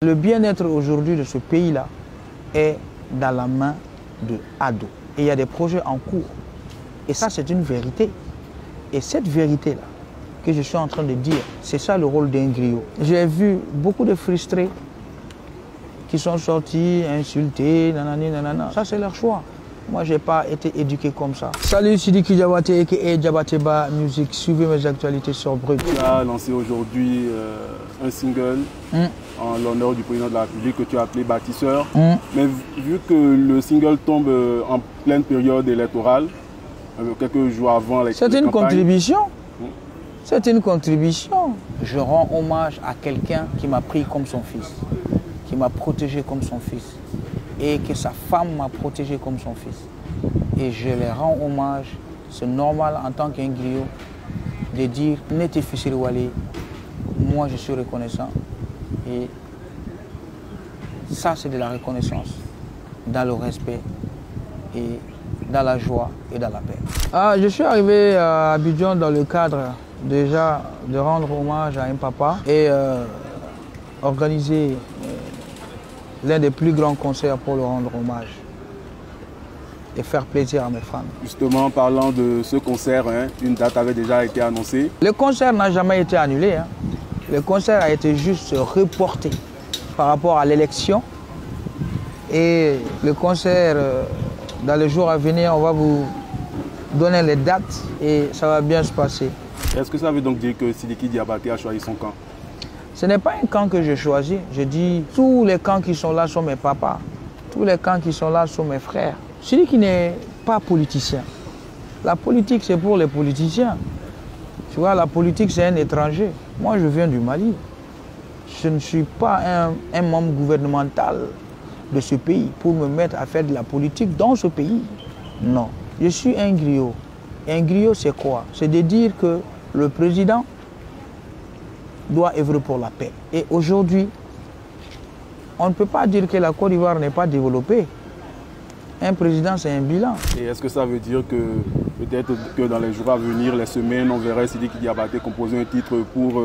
Le bien-être aujourd'hui de ce pays-là est dans la main de Ado. Et il y a des projets en cours. Et ça, c'est une vérité. Et cette vérité-là, que je suis en train de dire, c'est ça le rôle d'un griot. J'ai vu beaucoup de frustrés qui sont sortis, insultés, nanani, nanana. Ça, c'est leur choix. Moi, je n'ai pas été éduqué comme ça. Salut, Sidiki Diabaté, a.k.a. Diabatéba Music. Suivez mes actualités sur Brut. Tu as lancé aujourd'hui un single en l'honneur du président de la République que tu as appelé Bâtisseur. Mais vu que le single tombe en pleine période électorale, quelques jours avant les campagnes... C'est une contribution. C'est une contribution. Je rends hommage à quelqu'un qui m'a pris comme son fils, qui m'a protégé comme son fils, et que sa femme m'a protégé comme son fils. Et je les rends hommage. C'est normal en tant qu'un griot de dire « Nete Fissiri Wale », moi je suis reconnaissant. Et ça, c'est de la reconnaissance, dans le respect, et dans la joie et dans la paix. Je suis arrivé à Abidjan dans le cadre déjà de rendre hommage à un papa et organiser l'un des plus grands concerts pour le rendre hommage et faire plaisir à mes fans. Justement, parlant de ce concert, une date avait déjà été annoncée. Le concert n'a jamais été annulé. Le concert a été juste reporté par rapport à l'élection. Et le concert, dans les jours à venir, on va vous donner les dates et ça va bien se passer. Est-ce que ça veut donc dire que Sidiki Diabaté a choisi son camp? Ce n'est pas un camp que j'ai choisi. Je dis, tous les camps qui sont là sont mes papas. Tous les camps qui sont là sont mes frères. Celui qui n'est pas politicien. La politique, c'est pour les politiciens. Tu vois, la politique, c'est un étranger. Moi, je viens du Mali. Je ne suis pas un membre gouvernemental de ce pays pour me mettre à faire de la politique dans ce pays. Non. Je suis un griot. Un griot, c'est quoi? C'est de dire que le président doit œuvrer pour la paix. Et aujourd'hui, on ne peut pas dire que la Côte d'Ivoire n'est pas développée. Un président, c'est un bilan. Et est-ce que ça veut dire que peut-être que dans les jours à venir, les semaines, on verrait Sidiki Diabaté composer un titre pour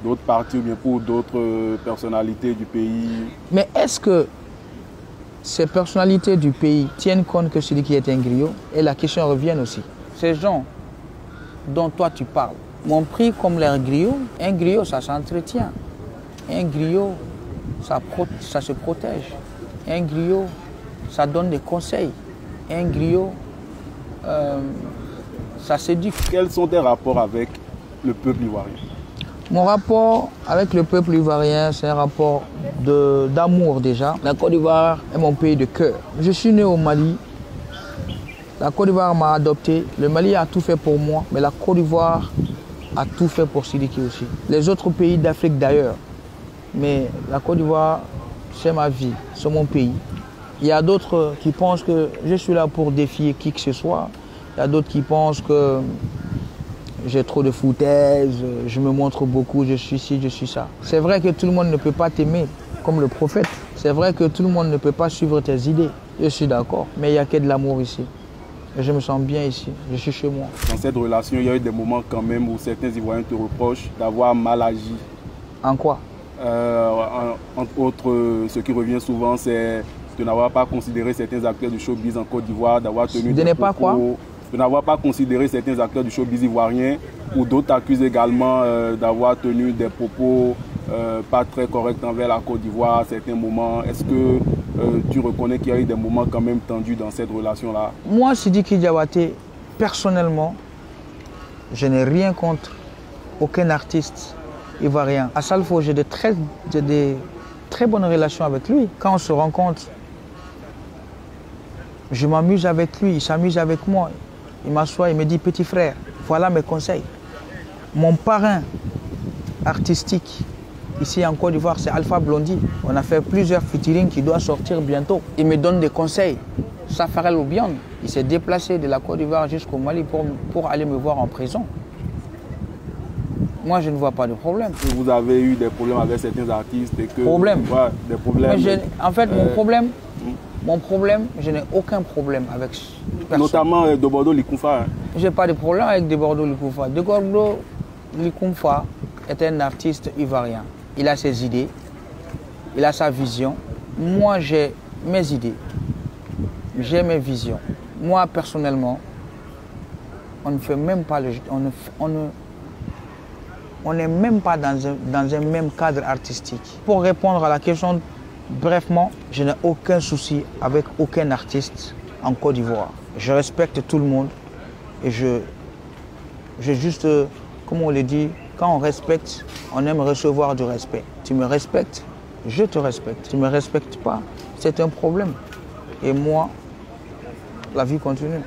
d'autres partis ou bien pour d'autres personnalités du pays? Mais est-ce que ces personnalités du pays tiennent compte que Sidiki est un griot? Et la question revient aussi. Ces gens dont toi tu parles m'ont pris comme leur griot. Un griot, ça s'entretient. Un griot, ça se protège. Un griot, ça donne des conseils. Un griot, ça s'éduque. Quels sont tes rapports avec le peuple ivoirien? Mon rapport avec le peuple ivoirien, c'est un rapport d'amour déjà. La Côte d'Ivoire est mon pays de cœur. Je suis né au Mali. La Côte d'Ivoire m'a adopté. Le Mali a tout fait pour moi, mais la Côte d'Ivoire a tout fait pour Sidiki aussi. Les autres pays d'Afrique d'ailleurs. Mais la Côte d'Ivoire, c'est ma vie, c'est mon pays. Il y a d'autres qui pensent que je suis là pour défier qui que ce soit. Il y a d'autres qui pensent que j'ai trop de foutaise, je me montre beaucoup, je suis ci, je suis ça. C'est vrai que tout le monde ne peut pas t'aimer comme le prophète. C'est vrai que tout le monde ne peut pas suivre tes idées. Je suis d'accord, mais il n'y a que de l'amour ici. Et je me sens bien ici, je suis chez moi. Dans cette relation, il y a eu des moments quand même où certains Ivoiriens te reprochent d'avoir mal agi. En quoi? Entre autres, ce qui revient souvent, c'est de n'avoir pas considéré certains acteurs du showbiz en Côte d'Ivoire, d'avoir tenu des propos... Quoi? De n'avoir pas considéré certains acteurs du showbiz ivoirien, ou d'autres accusent également d'avoir tenu des propos pas très corrects envers la Côte d'Ivoire à certains moments. Est-ce que tu reconnais qu'il y a eu des moments quand même tendus dans cette relation-là? Moi, Sidiki Diabaté, personnellement, je n'ai rien contre aucun artiste ivoirien. À Salfo, j'ai de très bonnes relations avec lui. Quand on se rencontre, je m'amuse avec lui, il s'amuse avec moi. Il m'assoit, il me dit « Petit frère, voilà mes conseils ». Mon parrain artistique ici en Côte d'Ivoire, c'est Alpha Blondy. On a fait plusieurs featuring qui doivent sortir bientôt. Il me donne des conseils. Safarel Obiang, il s'est déplacé de la Côte d'Ivoire jusqu'au Mali pour aller me voir en prison. Moi, je ne vois pas de problème. Vous avez eu des problèmes avec certains artistes et que... Problème? Ouais, des problèmes. En fait, mon problème, je n'ai aucun problème avec personne. Notamment de Bordeaux Licoumfa. Je n'ai pas de problème avec De Bordeaux Licoumfa. De Bordeaux Licoumfa est un artiste ivoirien. Il a ses idées. il a sa vision. Moi, j'ai mes idées. J'ai mes visions. Moi, personnellement, on ne fait même pas on n'est même pas dans un même cadre artistique. Pour répondre à la question, brièvement, je n'ai aucun souci avec aucun artiste en Côte d'Ivoire. Je respecte tout le monde et j'ai juste, comme on le dit, quand on respecte, on aime recevoir du respect. Tu me respectes, je te respecte. Tu ne me respectes pas, c'est un problème. Et moi, la vie continue.